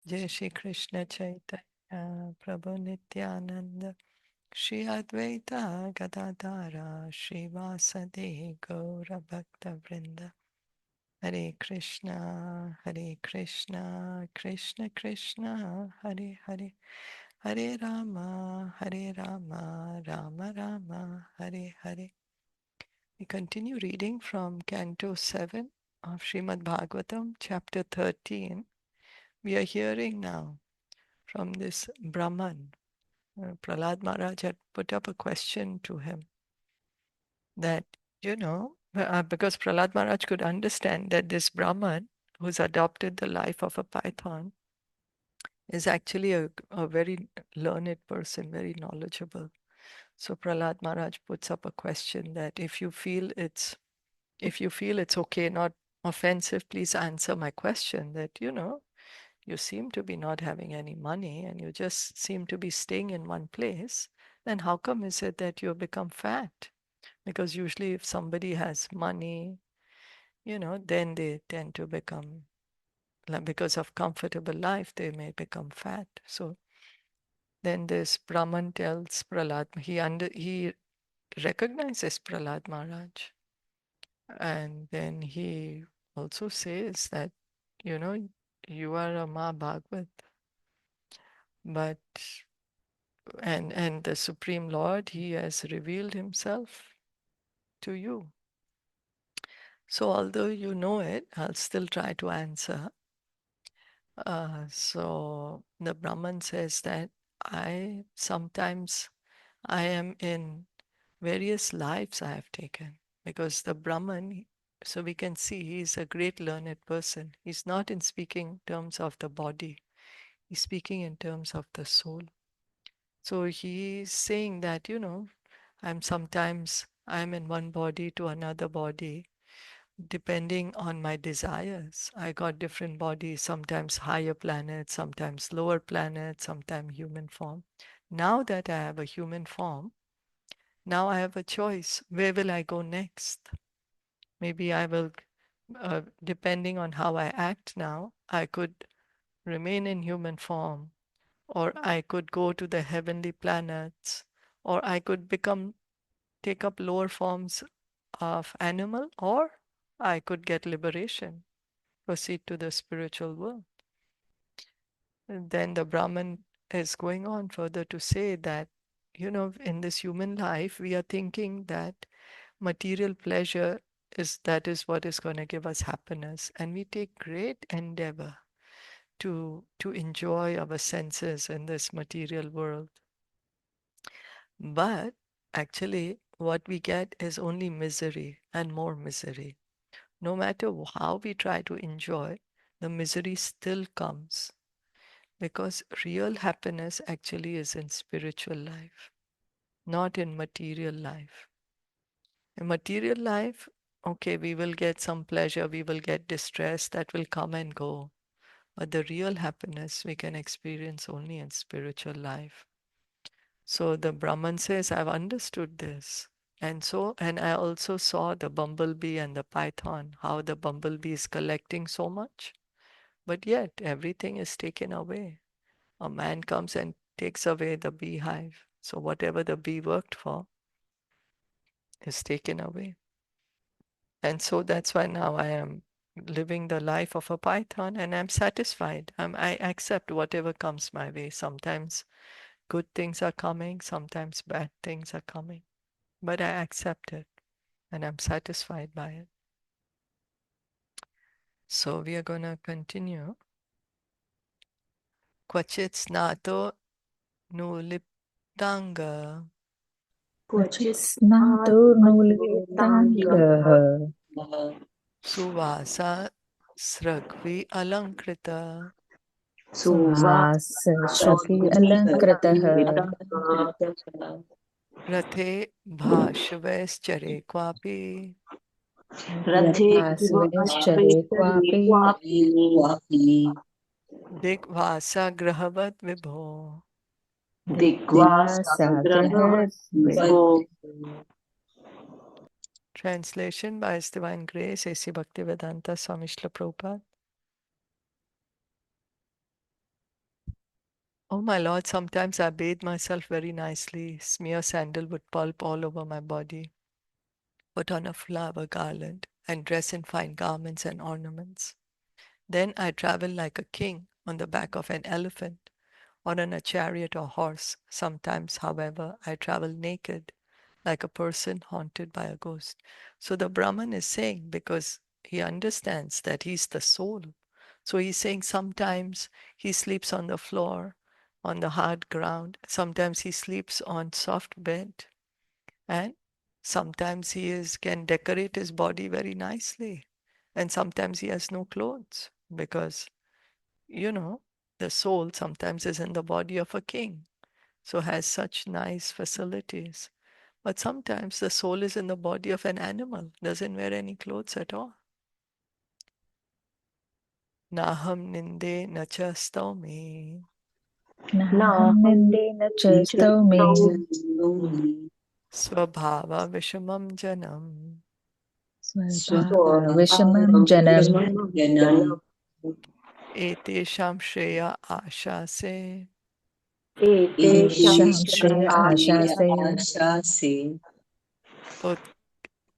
Jai Shri Krishna Chaitanya Prabhu Nityananda Shri Advaita Gadadara Shri Vasade Gaura Bhakta Vrinda Hare Krishna Krishna Krishna Hare Hare Hare Rama Rama Rama Hare Hare. We continue reading from Canto 7 of Srimad Bhagavatam, chapter 13. We are hearing now from this Brahman. Prahlad Maharaj had put up a question to him that, because Prahlad Maharaj could understand that this Brahman who's adopted the life of a python is actually a very learned person, very knowledgeable. So Prahlad Maharaj puts up a question that if you feel it's okay, not offensive, please answer my question that, you seem to be not having any money and you just seem to be staying in one place, then how come is it that you have become fat? Because usually if somebody has money, then they tend to become, because of comfortable life, they may become fat. So then this Brahman tells Prahlad, he recognizes Prahlad Maharaj. And then he also says that, you are a Ma Bhagavat, but and the Supreme Lord, he has revealed himself to you. So although you know it, I'll still try to answer. So the Brahman says that sometimes I am in various lives I have taken, because the Brahman, so we can see he's a great learned person. He's not in speaking terms of the body, he's speaking in terms of the soul. So he's saying that, I'm in one body to another body, depending on my desires. I got different bodies, sometimes higher planets, sometimes lower planets, sometimes human form. Now that I have a human form, now I have a choice. Where will I go next? Maybe I will, depending on how I act now, I could remain in human form, or I could go to the heavenly planets, or I could take up lower forms of animal, or I could get liberation, proceed to the spiritual world. And then the Brahman is going on further to say that, in this human life, we are thinking that material pleasure is what is going to give us happiness, and we take great endeavor to enjoy our senses in this material world. But actually, what we get is only misery and more misery. No matter how we try to enjoy, the misery still comes, because real happiness actually is in spiritual life, not in material life. In material life, okay, we will get some pleasure, we will get distress that will come and go. But the real happiness we can experience only in spiritual life. So the Brahman says, I've understood this. And I also saw the bumblebee and the python, how the bumblebee is collecting so much, but yet everything is taken away. A man comes and takes away the beehive. So whatever the bee worked for is taken away. And so that's why now I am living the life of a python and I'm satisfied. I accept whatever comes my way. Sometimes good things are coming, sometimes bad things are coming. But I accept it and I'm satisfied by it. So we are going to continue. Kvachit snato nuliptanga क्वचित् स्नातो नूलिताङ्गः suvasa sragvi alankrita सुवासश्रुति अलङ्कृतः rathe bhashvaschare kwapi रथास्वेश्चरे क्वापि digvasa grahavat vibho. दिग्वासाग्रहद्विभो Translation by His Divine Grace, A.C. Bhaktivedanta Swami Srila Prabhupada. Oh my Lord, sometimes I bathe myself very nicely, smear sandalwood pulp all over my body, put on a flower garland, and dress in fine garments and ornaments. Then I travel like a king on the back of an elephant or on a chariot or horse. Sometimes, however, I travel naked, like a person haunted by a ghost. So the Brahman is saying, because he understands that he's the soul. So he's saying sometimes he sleeps on the floor, on the hard ground. Sometimes he sleeps on soft bed. And sometimes can decorate his body very nicely. And sometimes he has no clothes because, you know, the soul sometimes is in the body of a king, so has such nice facilities. But sometimes the soul is in the body of an animal, doesn't wear any clothes at all. Naham ninde nacha staumi. Naham nindena cha staumi. Swabhava vishamam janam. Svabhava vishamam janam. Etesham shreya ashase. Etesham shreya ashase. Ut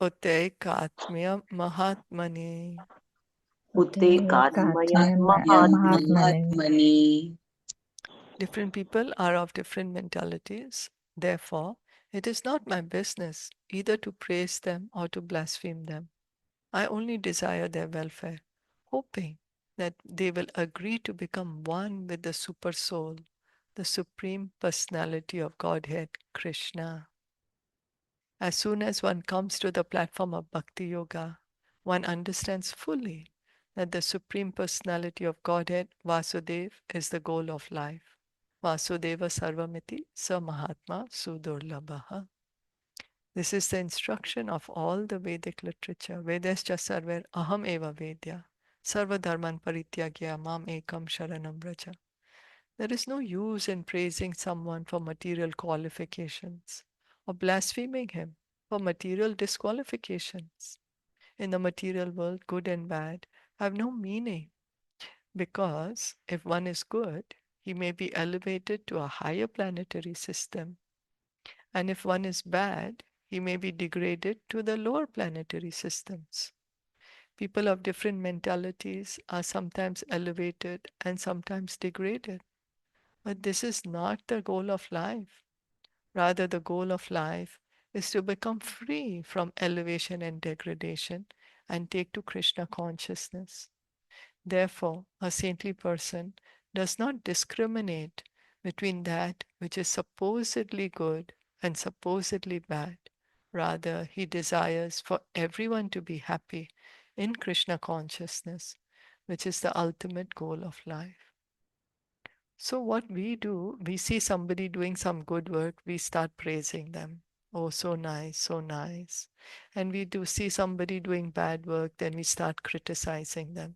Utekatmya mahatmani. Ute katmya mahatmane. Different people are of different mentalities. Therefore, it is not my business either to praise them or to blaspheme them. I only desire their welfare, hoping that they will agree to become one with the Super Soul, the Supreme Personality of Godhead, Krishna. As soon as one comes to the platform of Bhakti Yoga, one understands fully that the Supreme Personality of Godhead, Vasudev, is the goal of life. Vasudeva Sarvamiti Sa Mahatma Sudurlabhaha. This is the instruction of all the Vedic literature. Vedascha sarver aham eva vedya. Sarva dharman parityagya mam ekam sharanam braja. There is no use in praising someone for material qualifications or blaspheming him for material disqualifications. In the material world, good and bad have no meaning because if one is good, he may be elevated to a higher planetary system, and if one is bad, he may be degraded to the lower planetary systems. People of different mentalities are sometimes elevated and sometimes degraded. But this is not the goal of life. Rather, the goal of life is to become free from elevation and degradation and take to Krishna consciousness. Therefore, a saintly person does not discriminate between that which is supposedly good and supposedly bad. Rather, he desires for everyone to be happy in Krishna consciousness, which is the ultimate goal of life. So, what we do, we see somebody doing some good work, we start praising them. Oh, so nice, so nice. And we do see somebody doing bad work, then we start criticizing them.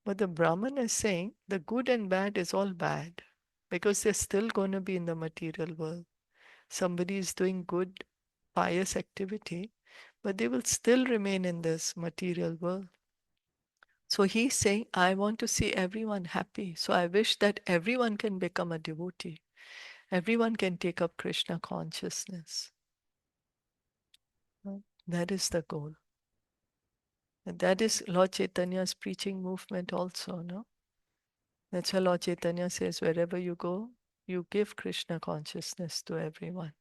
But the Brahman is saying the good and bad is all bad because they're still going to be in the material world. Somebody is doing good, pious activity, but they will still remain in this material world. So he's saying, I want to see everyone happy. So I wish that everyone can become a devotee. Everyone can take up Krishna consciousness. That is the goal. And that is Lord Chaitanya's preaching movement also, no? That's why Lord Chaitanya says, wherever you go, you give Krishna consciousness to everyone.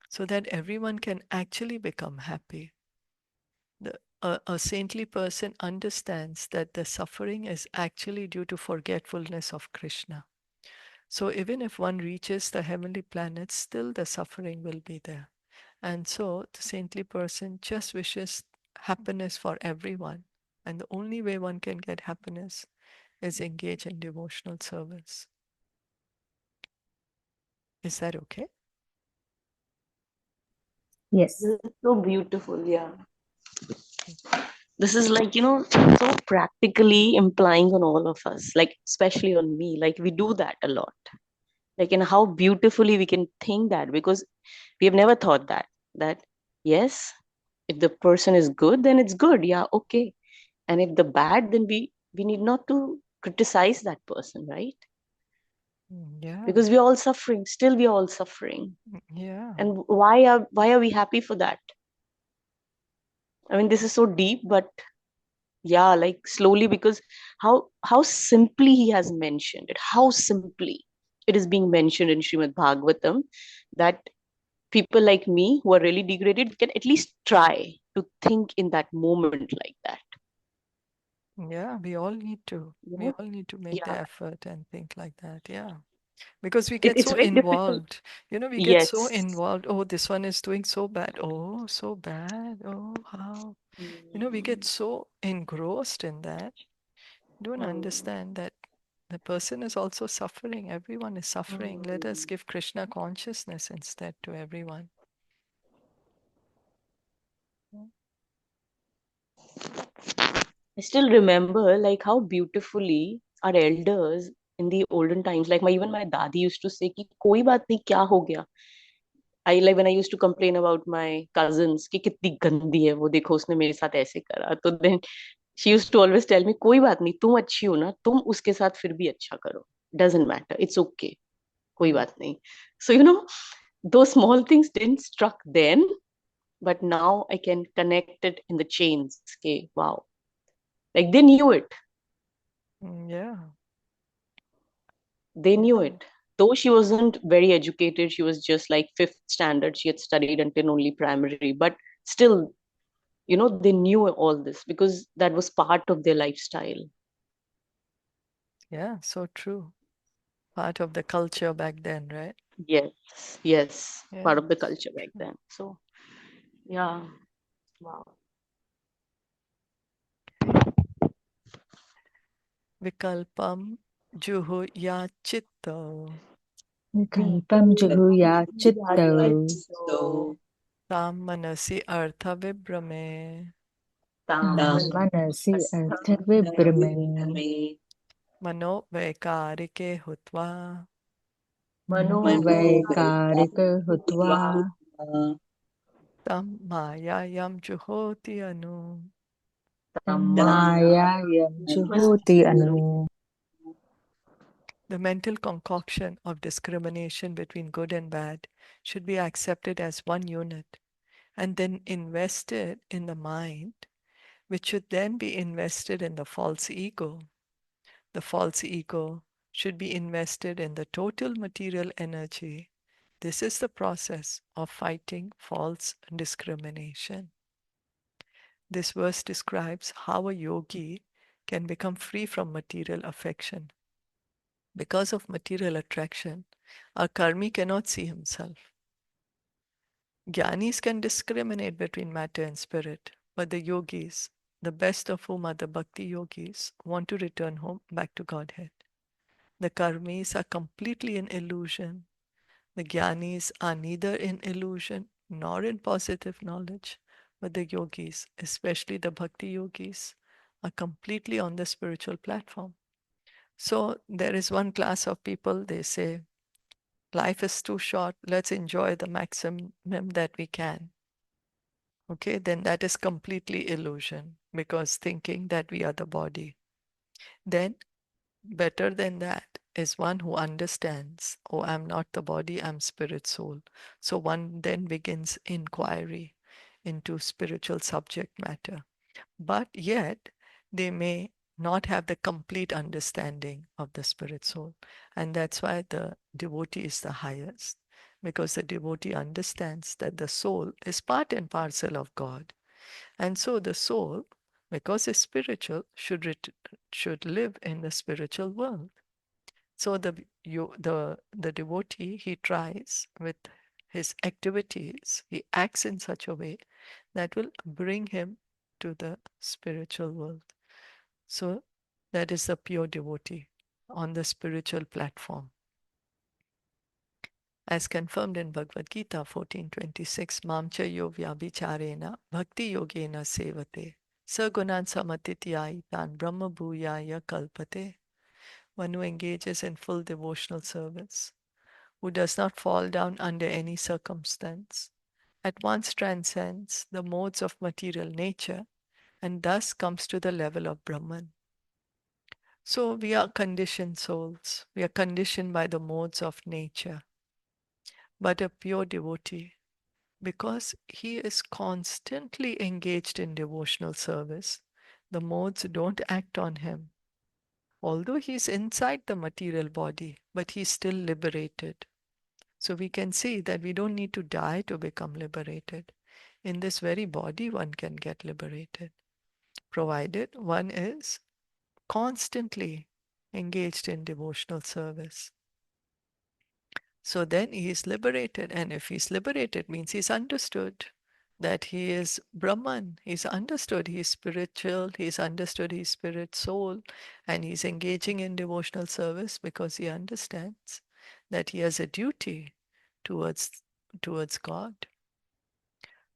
So that everyone can actually become happy. A saintly person understands that the suffering is actually due to forgetfulness of Krishna. So even if one reaches the heavenly planets, still the suffering will be there. And so the saintly person just wishes happiness for everyone. And the only way one can get happiness is engage in devotional service. Is that okay? Yes. This is so beautiful, yeah. This is like, so practically implying on all of us, like, especially on me. Like, we do that a lot. Like, and how beautifully we can think that, because we have never thought that, yes, if the person is good, then it's good. Yeah, okay. And if the bad, then we need not to criticize that person, right? Yeah. Because we're all suffering. Still, we're all suffering. Yeah. And why are we happy for that? I mean, this is so deep, but yeah, like slowly, because how simply he has mentioned it, how simply it is being mentioned in Srimad Bhagavatam, that people like me who are really degraded can at least try to think in that moment like that. Yeah, we all need to. You We know? all need to make the Yeah. effort and think like that. Yeah. Because we It, get it's so very difficult. involved. We get so Yes. involved. Oh, this one is doing so bad. Oh, so bad. Oh, how. We get so engrossed in that. Don't understand that the person is also suffering. Everyone is suffering. Let us give Krishna consciousness instead to everyone. I still remember like how beautifully our elders in the olden times, like even my dadi used to say कि कोई बात नहीं क्या हो गया. I like when I used to complain about my cousins कि कितनी गंदी है वो, देखो उसने मेरे साथ ऐसे करा. तो then she used to always tell me कोई बात नहीं, तुम अच्छी हो ना, तुम उसके साथ फिर भी अच्छा करो. Doesn't matter, it's okay, कोई बात नहीं. So those small things didn't struck then, but now I can connect it in the chains. Okay, wow, like they knew it. Yeah. They knew Yeah. it. Though she wasn't very educated, she was just like fifth standard. She had studied until only primary, but still, they knew all this because that was part of their lifestyle. Yeah. So true. Part of the culture back then, right? Yes, yes, Yeah. part of the culture back then. So, yeah, wow. Vikalpam juhuya chitta Vikalpam juhuya chitta So, tam manasi artha vibrame tam manasi artha vibrame mano vaikarike hutva manovaika hutva tam mayayam juhoti anu. mayayam juhoti anu. The mental concoction of discrimination between good and bad should be accepted as one unit and then invested in the mind, which should then be invested in the false ego. The false ego should be invested in the total material energy. This is the process of fighting false discrimination. This verse describes how a yogi can become free from material affection. Because of material attraction, a karmi cannot see himself. Jnanis can discriminate between matter and spirit, but the yogis, the best of whom are the bhakti yogis, want to return home back to Godhead. The karmis are completely in illusion. The jnanis are neither in illusion nor in positive knowledge, but the yogis, especially the bhakti yogis, are completely on the spiritual platform. So there is one class of people, they say, life is too short, let's enjoy the maximum that we can. Okay, then that is completely illusion because thinking that we are the body. Then, better than that is one who understands, oh, I'm not the body, I'm spirit soul. So one then begins inquiry into spiritual subject matter. But yet, they may not have the complete understanding of the spirit soul. And that's why the devotee is the highest, because the devotee understands that the soul is part and parcel of God. And so the soul, because it's spiritual, should live in the spiritual world. So the devotee, he tries with his activities, he acts in such a way that will bring him to the spiritual world. So that is the pure devotee on the spiritual platform. As confirmed in Bhagavad Gita 14:26, Mamcha yo vyabhicharena bhakti yogena sevate sagunan samatityayitan brahma bhuyaya kalpate. One who engages in full devotional service, who does not fall down under any circumstance, at once transcends the modes of material nature and thus comes to the level of Brahman. So we are conditioned souls. We are conditioned by the modes of nature. But a pure devotee, because he is constantly engaged in devotional service, the modes don't act on him. Although he's inside the material body, but he's still liberated. So we can see that we don't need to die to become liberated. In this very body, one can get liberated, provided one is constantly engaged in devotional service. So then he is liberated. And if he's liberated, means he's understood that he is Brahman. He's understood he's spiritual. He's understood he's spirit soul. And he's engaging in devotional service because he understands that he has a duty towards God.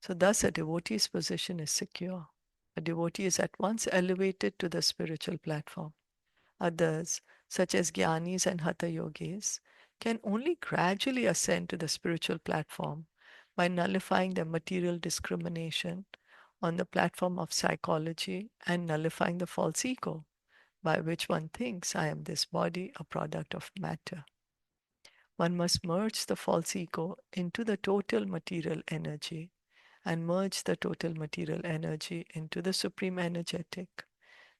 So thus a devotee's position is secure. A devotee is at once elevated to the spiritual platform. Others, such as Jnanis and Hatha Yogis, can only gradually ascend to the spiritual platform by nullifying their material discrimination on the platform of psychology and nullifying the false ego, by which one thinks, I am this body, a product of matter. One must merge the false ego into the total material energy and merge the total material energy into the supreme energetic.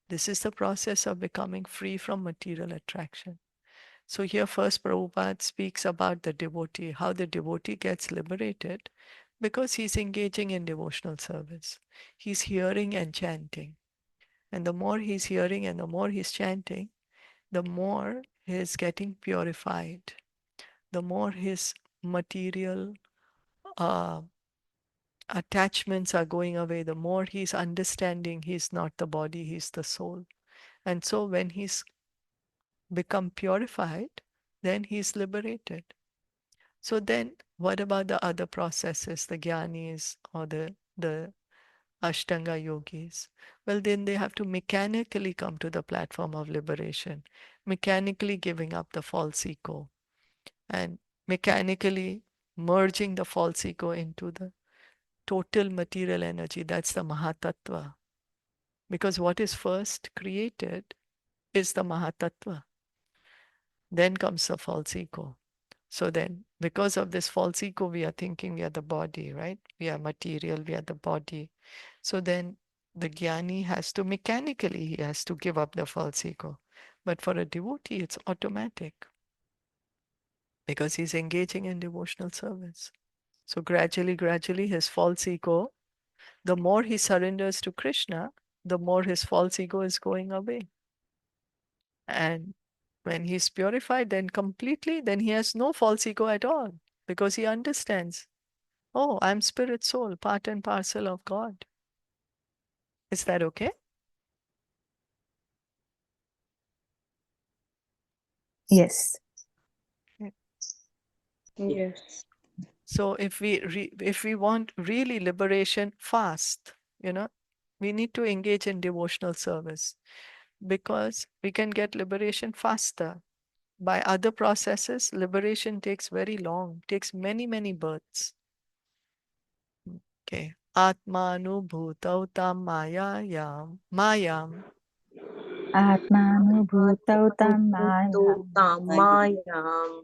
This is the process of becoming free from material attraction. So here first Prabhupada speaks about the devotee, how the devotee gets liberated because he's engaging in devotional service. He's hearing and chanting. And the more he's hearing and the more he's chanting, the more he's getting purified, the more his material uh, attachments are going away, the more he's understanding he's not the body, he's the soul. And so when he's become purified, then he's liberated. So then what about the other processes, the jnanis or the Ashtanga yogis? Well, then they have to mechanically come to the platform of liberation, mechanically giving up the false ego and mechanically merging the false ego into the total material energy. That's the Mahatattva. Because what is first created is the Mahatattva. Then comes the false ego. So then, because of this false ego, we are thinking we are the body, right? We are material, we are the body. So then the jnani has to mechanically, he has to give up the false ego. But for a devotee, it's automatic because he's engaging in devotional service. So gradually, his false ego, the more he surrenders to Krishna, the more his false ego is going away. And when he's purified, then completely, then he has no false ego at all because he understands, oh, I'm spirit soul, part and parcel of God. Is that okay? Yes. Yes. So if we want really liberation fast, we need to engage in devotional service because we can get liberation faster. By other processes, liberation takes very long, takes many, many births. Okay. Atmanubhutau tam mayam Atmanubhutau tam maya. Mayam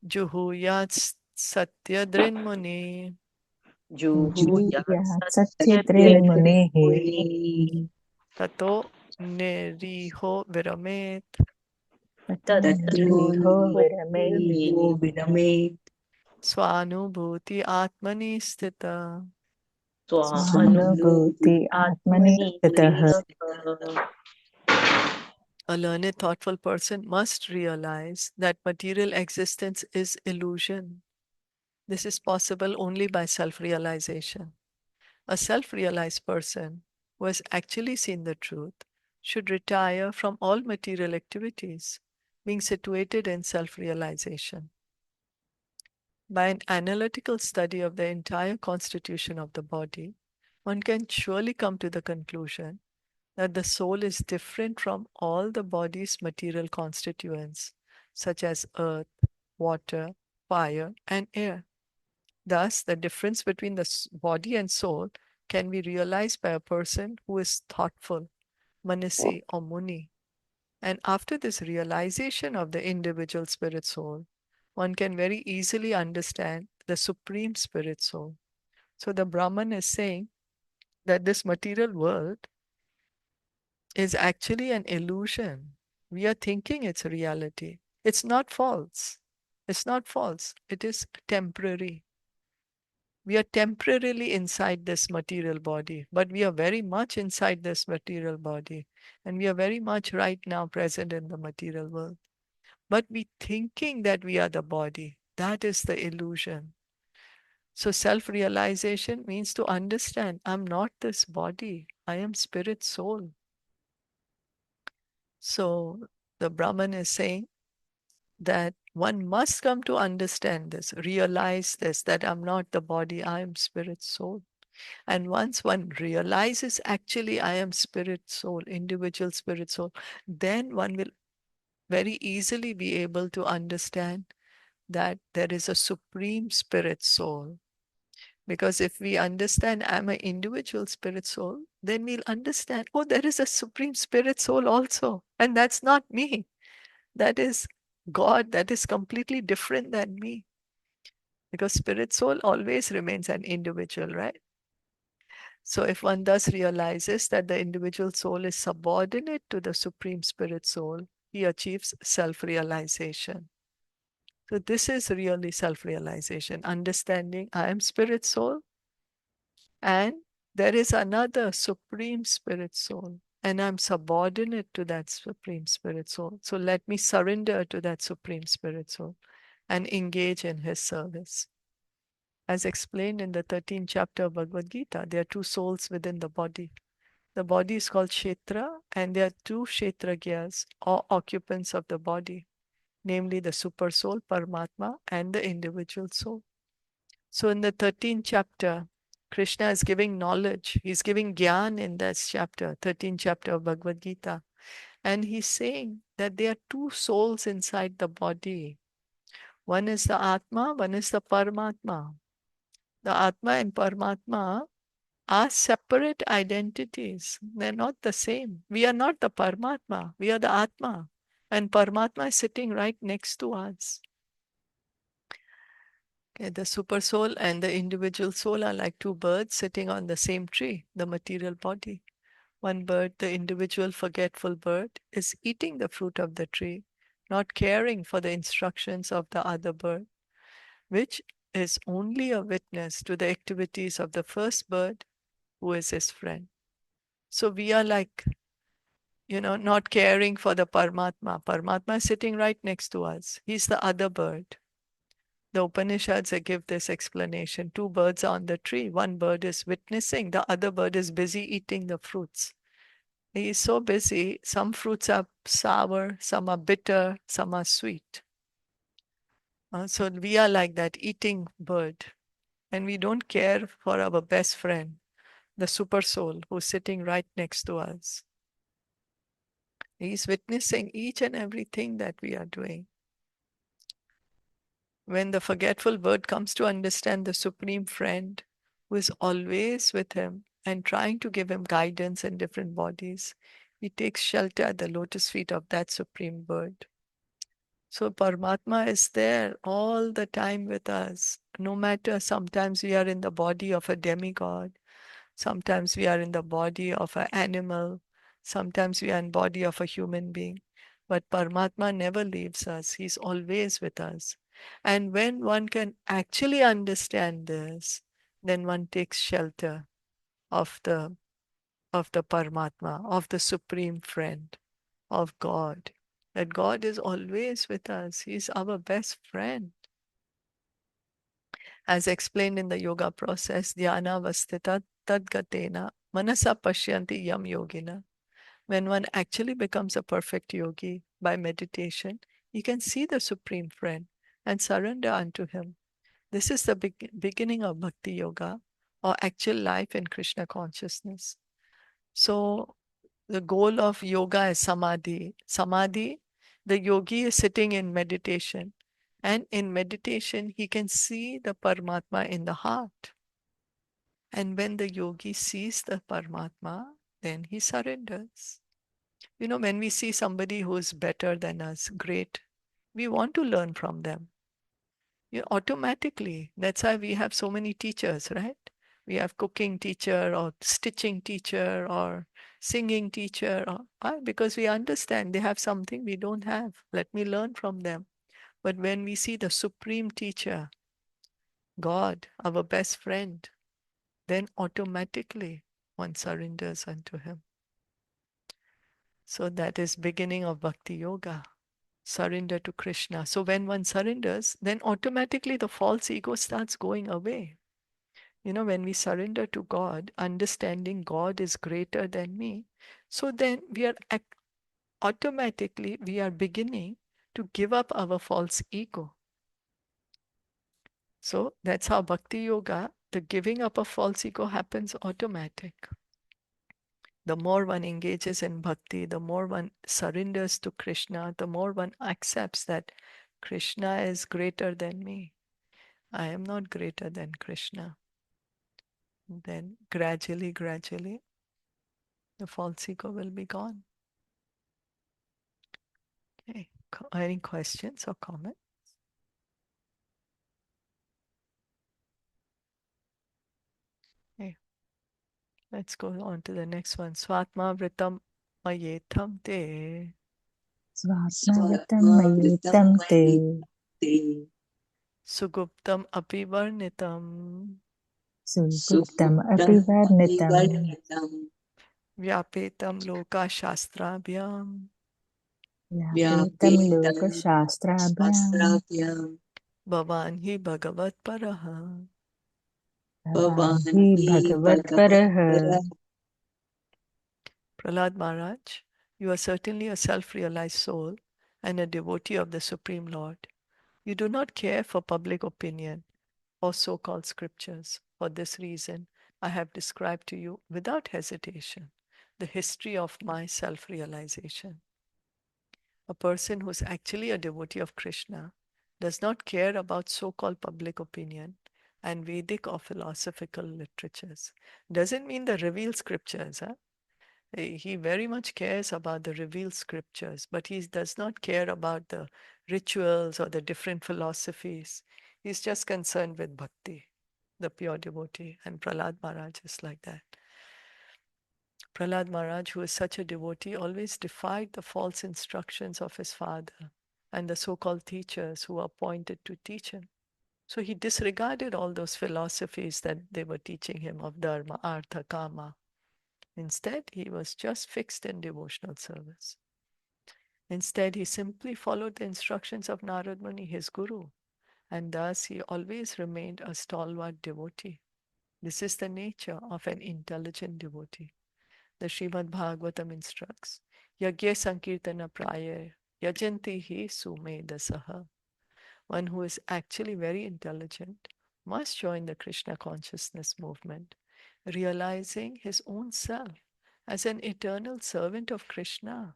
juhuyat satyadrinmuni Juhuyat Juya Satyadrin Satyadrin Munehe. Muni tato neriho viramet. Tato Niriho Tataniriho Virame. Vinamet Swanubhuti atmani sthita. Swahanubhuti Swahanubhuti Atmani Atmani Stitaha. Sthitah. A learned, thoughtful person must realize that material existence is illusion. This is possible only by self-realization. A self-realized person who has actually seen the truth should retire from all material activities, being situated in self-realization. By an analytical study of the entire constitution of the body, one can surely come to the conclusion that the soul is different from all the body's material constituents, such as earth, water, fire, and air. Thus, the difference between the body and soul can be realized by a person who is thoughtful, Manasi or Muni. And after this realization of the individual spirit soul, one can very easily understand the supreme spirit soul. So the Brahman is saying that this material world is actually an illusion. We are thinking it's reality. It's not false. It's not false. It is temporary. We are temporarily inside this material body, but we are very much inside this material body. And we are very much right now present in the material world. But we thinking that we are the body. That is the illusion. So self-realization means to understand I'm not this body. I am spirit soul. So the Brahman is saying that one must come to understand this, realize this, that I'm not the body, I am spirit soul. And once one realizes actually I am spirit soul, individual spirit soul, then one will very easily be able to understand that there is a supreme spirit soul. Because if we understand I'm an individual spirit soul, then we'll understand, oh, there is a supreme spirit soul also. And that's not me. That is God. That is completely different than me. Because spirit soul always remains an individual, right? So if one thus realizes that the individual soul is subordinate to the supreme spirit soul, he achieves self-realization. So this is really self-realization, understanding I am spirit soul and there is another supreme spirit soul and I'm subordinate to that supreme spirit soul. So let me surrender to that supreme spirit soul and engage in his service. As explained in the 13th chapter of Bhagavad Gita, there are two souls within the body. The body is called Kshetra, and there are two Kshetragyas, or occupants of the body, namely the super soul, Paramatma, and the individual soul. So in the 13th chapter, Krishna is giving knowledge. He's giving gyan in this chapter, 13th chapter of Bhagavad Gita. And he's saying that there are two souls inside the body. One is the Atma, one is the Paramatma. The Atma and Paramatma are separate identities. They're not the same. We are not the Paramatma. We are the Atma. And Paramatma is sitting right next to us. Okay, the super soul and the individual soul are like two birds sitting on the same tree, the material body. One bird, the individual forgetful bird, is eating the fruit of the tree, not caring for the instructions of the other bird, which is only a witness to the activities of the first bird, who is his friend. So we are like, not caring for the Paramatma. Paramatma is sitting right next to us. He's the other bird. The Upanishads give this explanation. Two birds are on the tree. One bird is witnessing, the other bird is busy eating the fruits. He is so busy. Some fruits are sour, some are bitter, some are sweet. So we are like that eating bird. And we don't care for our best friend, the super soul, who's sitting right next to us. He's witnessing each and everything that we are doing. When the forgetful bird comes to understand the supreme friend who is always with him and trying to give him guidance in different bodies, he takes shelter at the lotus feet of that supreme bird. So Paramatma is there all the time with us. No matter, sometimes we are in the body of a demigod, sometimes we are in the body of an animal, sometimes we are in the body of a human being. But Paramatma never leaves us. He's always with us. And when one can actually understand this, then one takes shelter of the Paramatma, of the Supreme Friend, of God. That God is always with us. He's our best friend. As explained in the yoga process, dhyana vastita tadgatena manasa pashyanti yam yogina. When one actually becomes a perfect yogi by meditation, he can see the Supreme Friend and surrender unto him. This is the beginning of Bhakti Yoga, or actual life in Krishna consciousness. So the goal of yoga is samadhi. Samadhi, the yogi is sitting in meditation. And in meditation, he can see the Paramatma in the heart. And when the yogi sees the Paramatma, then he surrenders. When we see somebody who's better than us, great, we want to learn from them. Automatically. That's why we have so many teachers, right? We have cooking teacher or stitching teacher or singing teacher. Why? Because we understand they have something we don't have. Let me learn from them. But when we see the supreme teacher, God, our best friend, then automatically one surrenders unto him. So that is beginning of Bhakti Yoga. Surrender to Krishna. So when one surrenders, then automatically the false ego starts going away. When we surrender to God, understanding God is greater than me, so then automatically we are beginning to give up our false ego. So that's how Bhakti Yoga, the giving up of false ego happens automatic. The more one engages in bhakti, the more one surrenders to Krishna, the more one accepts that Krishna is greater than me. I am not greater than Krishna. Then gradually, the false ego will be gone. Okay. Any questions or comments? Okay. Let's go on to the next one. Swatma vritam mayetam te Svatmagatan mayetam te suguptam api varnitam suguptam apivarnitam vyapetam loka shastrabhyam vyapetam lokaशास्त्राभ्याम् bhavan hi bhagavat paraha. भवान् हि भगवत्परः. Prahlad Maharaj, you are certainly a self-realized soul and a devotee of the Supreme Lord. You do not care for public opinion or so-called scriptures. For this reason, I have described to you without hesitation the history of my self-realization. A person who is actually a devotee of Krishna does not care about so-called public opinion and Vedic or philosophical literatures. Doesn't mean the revealed scriptures. He very much cares about the revealed scriptures, but he does not care about the rituals or the different philosophies. He's just concerned with bhakti, the pure devotee, and Prahlad Maharaj is like that. Prahlad Maharaj, who is such a devotee, always defied the false instructions of his father and the so-called teachers who were appointed to teach him. So he disregarded all those philosophies that they were teaching him of dharma, artha, kama. Instead, he was just fixed in devotional service. Instead, he simply followed the instructions of Narad Muni, his guru, and thus he always remained a stalwart devotee. This is the nature of an intelligent devotee. The Srimad Bhagavatam instructs, Yagya Sankirtana Praya Yajanti hi Sumedasaha. One who is actually very intelligent must join the Krishna consciousness movement, realizing his own self as an eternal servant of Krishna,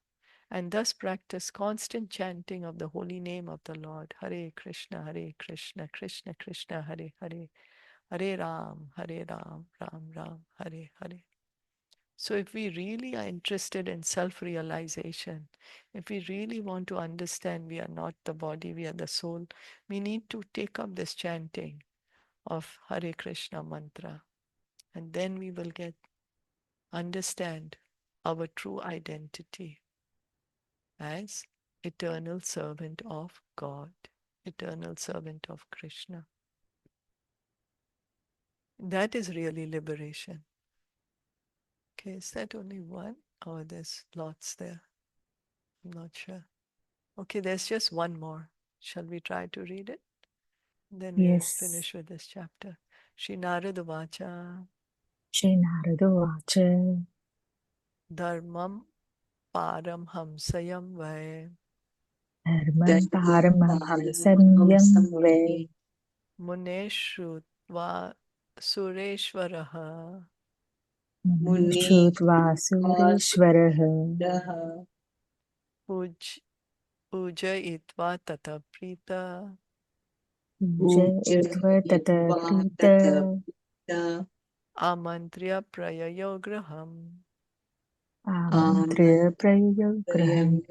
and thus practice constant chanting of the holy name of the Lord. Hare Krishna, Krishna Krishna, Hare Hare, Hare Ram, Ram Ram, Hare Hare. So if we really are interested in self-realization, if we really want to understand we are not the body, we are the soul, we need to take up this chanting of Hare Krishna mantra. And then we will understand our true identity as eternal servant of God, eternal servant of Krishna. That is really liberation. Okay, is that only one? Or there's lots there? I'm not sure. Okay, there's just one more. Shall we try to read it? Then we'll Yes. finish with this chapter. Shri Narada Vacha Shri Narada Vacha Dharmam Param Hamsayam Vai Dharmam Paramam Hamsanyam Ve Mune Shrutva Sureshwaraha Muni Shrutva Sureshwaraha Puj Pujayitva Tata Prita Pujayitva Tata Prita Amantriya Prayayo Graham Amantriya Prayograhan.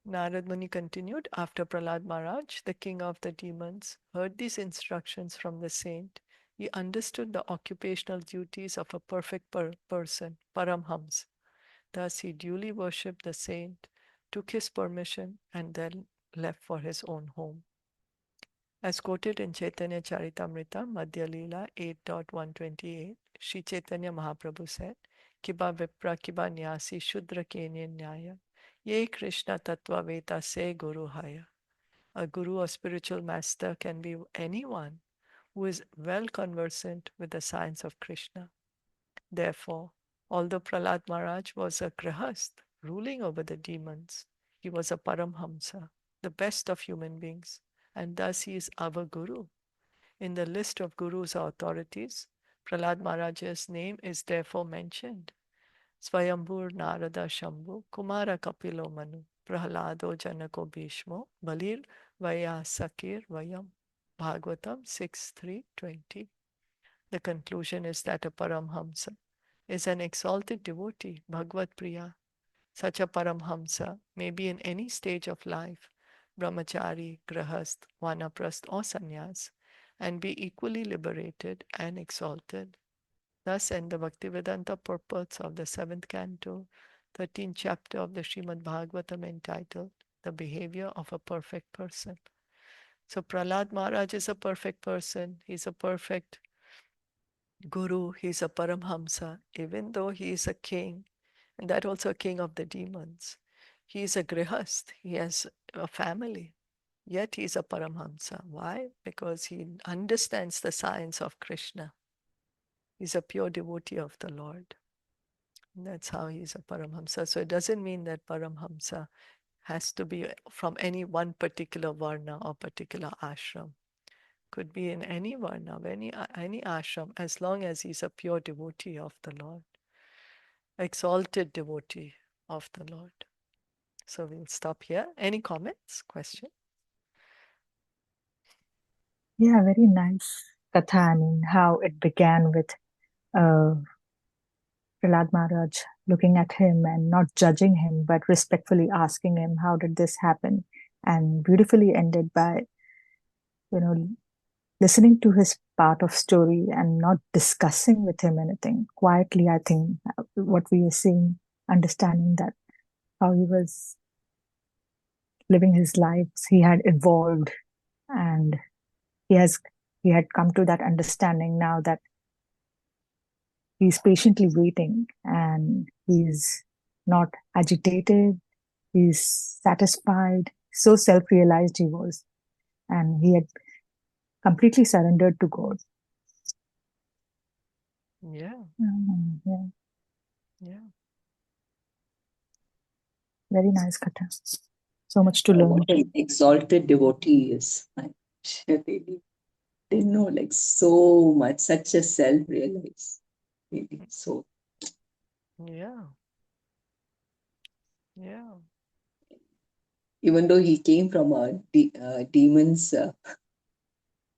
Narad Muni continued, after Prahlad Maharaj, the king of the demons, heard these instructions from the saint, he understood the occupational duties of a perfect person, Paramhams. Thus he duly worshipped the saint, took his permission, and then left for his own home. As quoted in Caitaniya Caritamita, Madhya Leela 8.128, Sri Chaitanya Mahaprabhu said, Kiba Vipra Kiba Nyasi Shudra Kenye Nyaya, Ye Krishna Tattva Veta Se Guru Haya. A guru or spiritual master can be anyone who is well conversant with the science of Krishna. Therefore, although Prahlad Maharaj was a grihast, ruling over the demons, he was a Paramhamsa, the best of human beings, and thus he is our guru. In the list of gurus or authorities, Prahlad Maharaj's name is therefore mentioned. Swayambhur Narada Shambhu, Kumara Kapilo Manu, Prahlado Janako Bhishmo, Balir Vayasakir Vayam. Bhagavatam 6.3.20. The conclusion is that a Paramhamsa is an exalted devotee, Bhagavad Priya. Such a Paramhamsa may be in any stage of life, brahmachari, grahast, vanaprasth or sannyas, and be equally liberated and exalted. Thus end the Bhaktivedanta purports of the 7th canto, 13th chapter of the Srimad Bhagavatam entitled The Behavior of a Perfect Person. So Prahlad Maharaj is a perfect person. He's a perfect guru. He's a Paramhamsa, even though he is a king, and that also a king of the demons. He is a grihast. He has a family. Yet he is a Paramhamsa. Why? Because he understands the science of Krishna. He's a pure devotee of the Lord. And that's how he's a Paramhamsa. So it doesn't mean that Paramhamsa has to be from any one particular varna or particular ashram. Could be in any varna, any ashram, as long as he's a pure devotee of the Lord, exalted devotee of the Lord. So we'll stop here. Any comments, questions? Yeah, very nice katha. I mean, how it began with Prahlad Maharaj looking at him and not judging him, but respectfully asking him, how did this happen? And beautifully ended by, listening to his part of story and not discussing with him anything. Quietly, I think what we are seeing, understanding that how he was living his life, he had evolved and he had come to that understanding now that he's patiently waiting and he's not agitated, he's satisfied, so self-realized he was, and he had completely surrendered to God. Yeah. Yeah. Yeah. Very nice katha. So much to learn. What an exalted devotee is. I really didn't know, like, so much, such a self-realized. Really, so. Yeah. Yeah. Even though he came from a demon's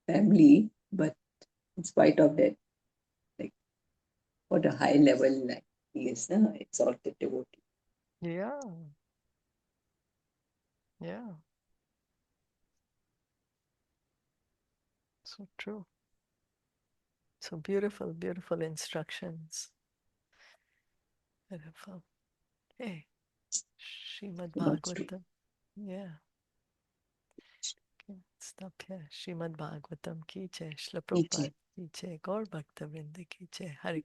family, but in spite of that, like, what a high level, like, he is, exalted devotee. Yeah. Yeah. So true. So beautiful, beautiful instructions. Beautiful. Hey, Srimad That's true. Bhagavatam. Yeah. Okay, stop here. Srimad Bhagavatam ki jai, Shla Prabhupada ki jai, Gaur Bhakta Vrinda ki jai, Hare